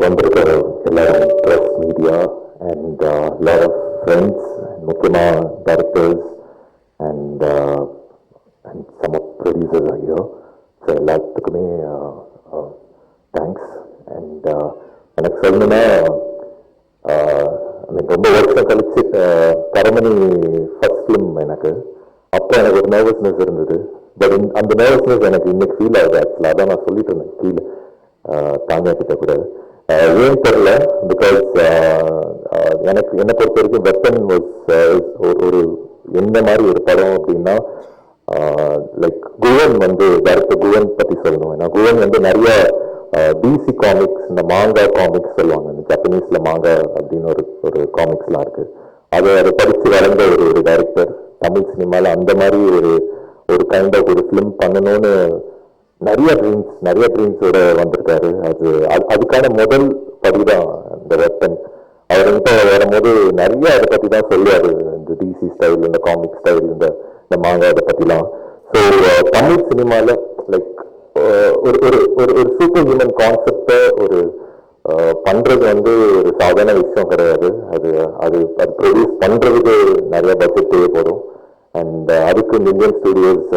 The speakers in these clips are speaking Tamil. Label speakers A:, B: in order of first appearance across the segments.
A: வந்திருக்கிற எல்லாரும் press media and lot of friends முக்கியமாக directors and and some of producers ஐயோ ஸோ எல்லாத்துக்குமே தேங்க்ஸ். அண்ட் எனக்கு சொல்லணும்னா ரொம்ப வருஷம் கழிச்சு கரமணி ஃபர்ஸ்ட் ஃபிலிம் எனக்கு அப்போ எனக்கு ஒரு நர்வஸ்னஸ் இருந்தது. பட் அந்த நர்வஸ்னஸ் எனக்கு இன்னைக்கு ஃபீல் ஆகுது. ஆக்சுவலாக அதான் நான் சொல்லிட்டு இருந்தேன் கீழே தானியா கிட்ட கூட. ஏன் தெரியல, பிகாஸ் எனக்கு என்னை பொறுத்த வரைக்கும் வெப்பன் வாஸ் ஒரு எந்த மாதிரி ஒரு படம் அப்படின்னா லைக் குவன் டைரக்டர் குவன் பற்றி சொல்லணும். ஏன்னா குவன் நிறைய டிசி காமிக்ஸ், இந்த மாங்கா காமிக்ஸ் சொல்லுவாங்க, இந்த ஜப்பனீஸ்ல மாங்கா அப்படின்னு ஒரு காமிக்ஸ்லாம் இருக்கு. அதை படிச்சு வளர்ந்த ஒரு டைரக்டர். தமிழ் சினிமாவில் அந்த மாதிரி ஒரு கைண்ட் ஆஃப் ஒரு ஃபிலிம் பண்ணணும்னு நிறைய ட்ரீம்ஸோட வந்திருக்காரு. அதுக்கான முதல் படிதான் இந்த வெப்பன். அவர்கிட்ட வரும்போது நிறைய அதை பற்றி தான் சொல்லுவாரு, இந்த டிசி ஸ்டைல், இந்த காமிக் ஸ்டைல், இந்த மாங்கா அதை பற்றிலாம். ஸோ தமிழ் சினிமாவில் லைக் ஒரு சூப்பர் ஹியூமன் கான்செப்டை பண்றது ஒரு சாதாரண விஷயம் கிடையாது. அது ப்ரொடியூஸ் பண்றதுக்கு நிறைய பட்ஜெட் தேவைப்படும். அண்ட் அதுக்கு million studios,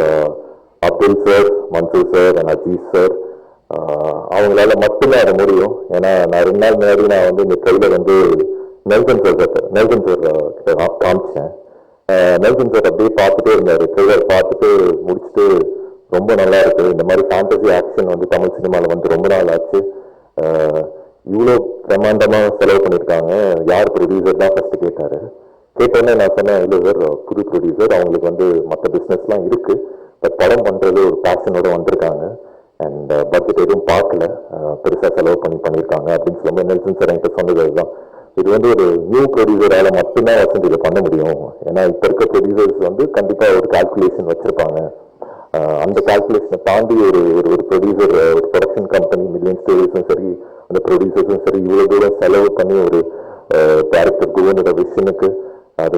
A: Abdul sir, Mansoor sir and Aziz sir, அவங்களால மட்டுமே அது முடியும். ஏன்னா நான் 2 நாள் முன்னாடி நான் இந்த ட்ரெயிலர் நெல்சன் சார் கிட்ட காமிச்சேன். நெல்சன் சார் அப்படியே பார்த்துட்டே இருந்தாரு. ட்ரெயிலர் பார்த்துட்டு முடிச்சுட்டு ரொம்ப நல்லா இருக்கு, இந்த மாதிரி ஃபேண்டசி ஆக்ஷன் தமிழ் சினிமாவில் ரொம்ப நாள் ஆச்சு, இவ்வளோ பிரம்மாண்டமாக செலவு பண்ணியிருக்காங்க, யார் ப்ரொடியூசர் தான் ஃபர்ஸ்ட் கேட்டாரு. கேட்டோன்னே நான் சொன்னேன், இல்லை சார் புது ப்ரொடியூசர், அவங்களுக்கு மற்ற பிஸ்னஸ்லாம் இருக்கு, பட் படம் பண்ணுறது ஒரு பேஷனோட வந்திருக்காங்க அண்ட் பட்ஜெட் எதுவும் பார்க்கல, பெருசாக செலவு பண்ணியிருக்காங்க அப்படின்னு சொல்லும்போது நெல்சன் சார் என்கிட்ட சொன்னது அதுதான். இது ஒரு நியூ ப்ரொடியூசரால் மட்டும்தான் வசதி இதை பண்ண முடியும். ஏன்னா இப்போ இருக்க ப்ரொடியூசர்ஸ் கண்டிப்பாக ஒரு கால்குலேஷன் வச்சுருப்பாங்க. அந்த கால்குலேஷனை தாண்டி ஒரு ப்ரொடியூசர், ஒரு ப்ரொடக்ஷன் கம்பெனி, மில்லியன் ஸ்டோரிஸும் சரி, அந்த ப்ரொடியூசர்ஸும் சரி, இவ்வளோ தூரம் செலவு பண்ணி ஒரு டைரக்டர் குவனோட விஷனுக்கு அது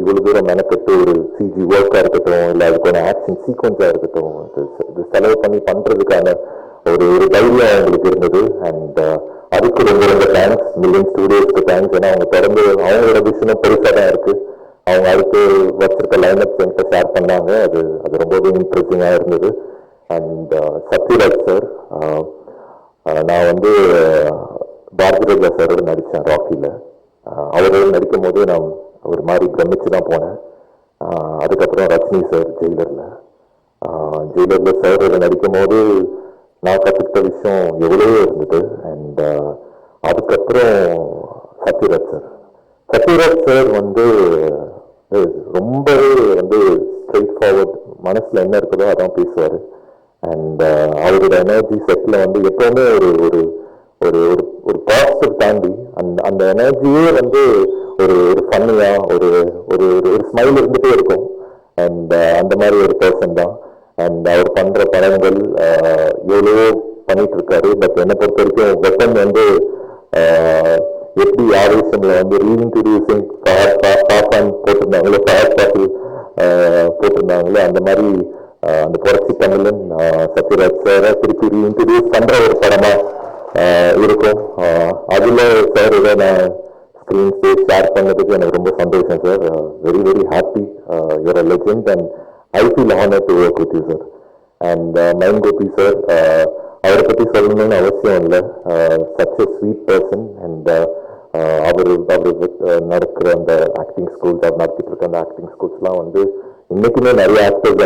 A: இவ்வளவு தூரம் மெனக்கட்டு ஒரு சிஜி ஒர்க்கா இருக்கட்டும், இல்லை அதுக்கான ஆக்ஷன் சீக்வன்ஸா இருக்கட்டும், இது செலவு பண்ணி பண்றதுக்கான ஒரு தைரியம் அவங்களுக்கு இருந்தது. அண்ட் அதுக்கு ரொம்ப தேங்க்ஸ், மில்லியன் ஸ்டுடியோஸ்க்கு தேங்க்ஸ். ஏன்னா அவங்க தொடர்ந்து அவங்களோட விஷயம் பெருசாக தான் இருக்கு. அவங்க அதுக்கு வச்சிருக்க லைனப் என்கிட்ட ஷேர் பண்ணாங்க. அது ரொம்பவே இன்ட்ரெஸ்டிங்காக இருந்தது. அண்ட் சத்யராஜ் சார், நான் பாரதிராஜா சாரோட நடித்தேன் ராக்கியில். அவரோட நடிக்கும் போது நான் ஒரு மாதிரி பிரமிச்சு தான் போனேன். அதுக்கப்புறம் ரஜினி சார் ஜெயிலரில் சாரோட நடிக்கும் போது நான் கற்றுக்கிட்ட விஷயம் எவ்வளோ இருந்தது. அண்ட் அதுக்கப்புறம் சத்யராஜ் சார் ரொம்பவே ஸ்ட்ரெயிட் ஃபார்வர்ட், மனசில் என்ன இருக்குதோ அதான் பேசுவார். அண்ட் அவரோட எனர்ஜி செட்டில் எப்போவுமே ஒரு பாசிட்டிவ் தாண்டி அந்த எனர்ஜியே ஒரு ஃபன்னியா ஒரு ஸ்மைல் இருந்துகிட்டே இருக்கும். அண்ட் அந்த மாதிரி ஒரு பர்சன் தான். அண்ட் அவர் பண்ணுற படங்கள் எவ்வளவோ பண்ணிட்டு இருக்காரு. பட் என்னை பொறுத்த வரைக்கும் வெப்பன் எப்படி ஆவேசம்ல ரீஇன்ட்ரடியூசிங் பாப்பான் போட்டிருந்தாங்களோ, போட்டிருந்தாங்களோ, அந்த மாதிரி அந்த புரட்சி தமிழன் சத்யராஜ் சாரை திருப்பி ரீஇன்ட்ரடியூஸ் பண்ற ஒரு படமா இருக்கும். அதுல சார் இதை நான் ஸ்க்ரீன் ஸ்பேஸ் ஷேர் பண்ணதுக்கு எனக்கு ரொம்ப சந்தோஷம் sir. Very very happy. Your a legend and I feel honour to work with you sir. And mine Gopi sir, அவரை பற்றி சொல்லணும்னு அவசியம் இல்லை. Such a sweet person. And அவர் நடக்கிற அந்த ஆக்டிங் ஸ்கூல்ஸ், அவர் நடத்திட்டு இருக்க அந்த ஆக்டிங் ஸ்கூல்ஸ்லாம் இன்னைக்குமே நிறைய ஆக்டர்ஸ்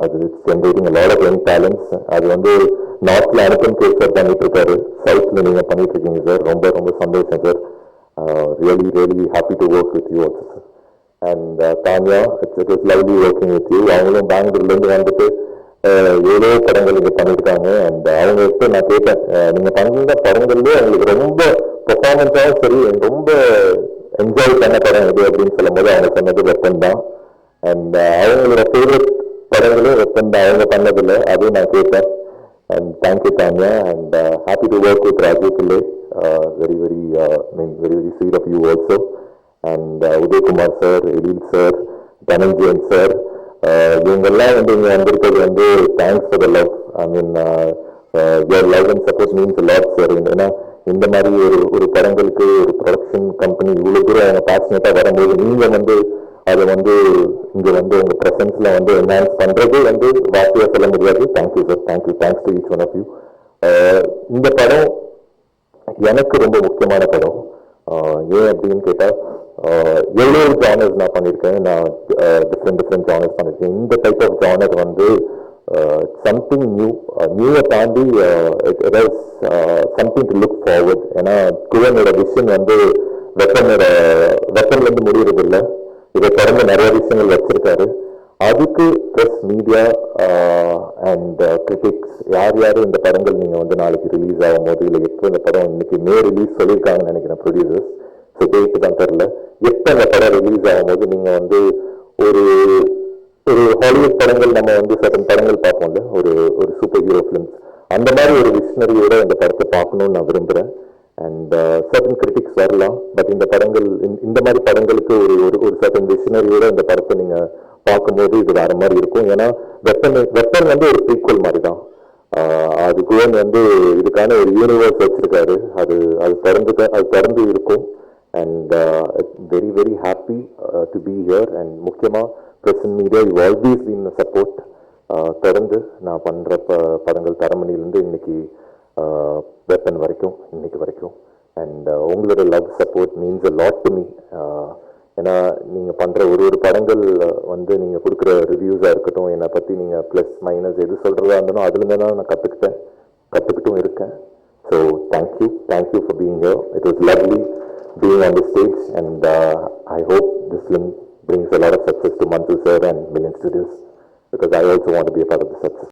A: அது generating lot of young talents. அது நார்த்ல அனுப்பன் சார் பண்ணிட்டு இருக்காரு, சவுத்ல நீங்க பண்ணிட்டு இருக்கீங்க சார். ரொம்ப ரொம்ப சந்தோஷம் sir. Really happy to work with you also sir. And Tania, it is lovely working with you. அவங்களும் பெங்களூர்லேருந்து எவ்வளோ படங்கள் இங்கே பண்ணியிருக்காங்க. அண்ட் அவங்ககிட்ட நான் கேட்டேன், நீங்கள் பண்ணுற படங்கள்லேயே அவங்களுக்கு ரொம்ப பெர்ஃபார்மன்ஸாகவும் சரி, ரொம்ப என்ஜாய் பண்ண படம் எது அப்படின்னு சொல்லும்போது அவங்க சொன்னது வெப்பன் தான். அண்ட் அவங்களோட ஃபேவரட் படங்களும் வெப்பன் தான், அவங்க பண்ணதில்லை, அதுவும் நான் கேட்டேன். And thank you Tania. And happy to work with Raju பிள்ளை. very sweet of you also. And Uday Kumar sir, Elil sir, Dhananjayan sir, இவங்கெல்லாம் இங்கே வந்திருக்கிறது thanks for the love. I mean your love and support means a lot sir. ஏன்னா இந்த மாதிரி ஒரு படங்களுக்கு ஒரு ப்ரொடக்ஷன் கம்பெனி இவ்வளவு தூரம் அவங்க பேஷனேட்டா வரும்போது நீங்க அதை இங்க உங்க பிரசன்ஸ்ல என்ஹான்ஸ் பண்றது வார்த்தையா சொல்ல முடியாது. Thank you sir, thank you, thanks to each one of you. இந்த படம் எனக்கு ரொம்ப முக்கியமான படம். ஏன் அப்படின்னு கேட்டா எவ்வளவு ஜானர்ஸ் நான் பண்ணியிருக்கேன். நான் டிஃப்ரெண்ட் ஜானர்ஸ் பண்ணியிருக்கேன். இந்த டைப் ஆஃப் ஜானர் சம்திங் நியூவை தாண்டி சம்திங் டு லுக் ஃபார்வர்ட். ஏன்னா குவனோட விஷன் வெப்பன்ல இருந்து முடியறது இல்லை. இதை தொடர்ந்து நிறைய விஷயங்கள் வச்சிருக்காரு. அதுக்கு ப்ளஸ் மீடியா அண்ட் கிரிட்டிக்ஸ் யாரும் இந்த படங்கள் நீங்க நாளைக்கு ரிலீஸ் ஆகும் போது இல்லை எப்போ இந்த படம் இன்னைக்கு ரிலீஸ் சொல்லியிருக்காங்கன்னு நினைக்கிறேன் ப்ரொடியூசர்ஸ். ஸோ டேட்டு தான் தெரியல. எப்போ இந்த படம் ரிலீஸ் ஆகும்போது நீங்க ஒரு ஒரு ஹாலிவுட் படங்கள் நம்ம சர்டன் படங்கள் பார்ப்போம்ல, ஒரு சூப்பர் ஹீரோ ஃபிலிம்ஸ், அந்த மாதிரி ஒரு விஷனரியோட இந்த படத்தை பார்க்கணும்னு நான் விரும்புகிறேன். அண்ட் சர்டன் கிரிட்டிக்ஸ் வரலாம், பட் இந்த படங்கள் இந்த மாதிரி படங்களுக்கு ஒரு சர்டன் விஷனரியோட இந்த படத்தை நீங்க பார்க்கும்போது இது வேற மாதிரி இருக்கும். ஏன்னா வெப்பன் ஒரு ப்ரீக்வல் மாதிரி தான். அது குவன் இதுக்கான ஒரு யூனிவர்ஸ் வச்சிருக்காரு. அது திறந்து இருக்கும். And very very happy to be here. And முக்கியமா present media you always been support. தொடர்ந்து நான் பண்ற படங்கள் தரமணியிலிருந்து இன்னைக்கு வெப்பன் வரைக்கும் இன்னைக்கு வரைக்கும். அண்ட் உங்களோட love support means a lot to me. ஏன்னா நீங்க பண்ற ஒரு படங்கள் நீங்க கொடுக்குற ரிவ்யூஸா இருக்கட்டும், என்னை பத்தி நீங்க பிளஸ் மைனஸ் எது சொல்றதா இருந்தாலும் அதுல இருந்து தான் நான் கத்துக்கிட்டும் இருக்கேன். So thank you for being here. It was lovely being on the stage, and I hope this film brings a lot of success to Mantu sir and Million Studios, because I also want to be a part of the success.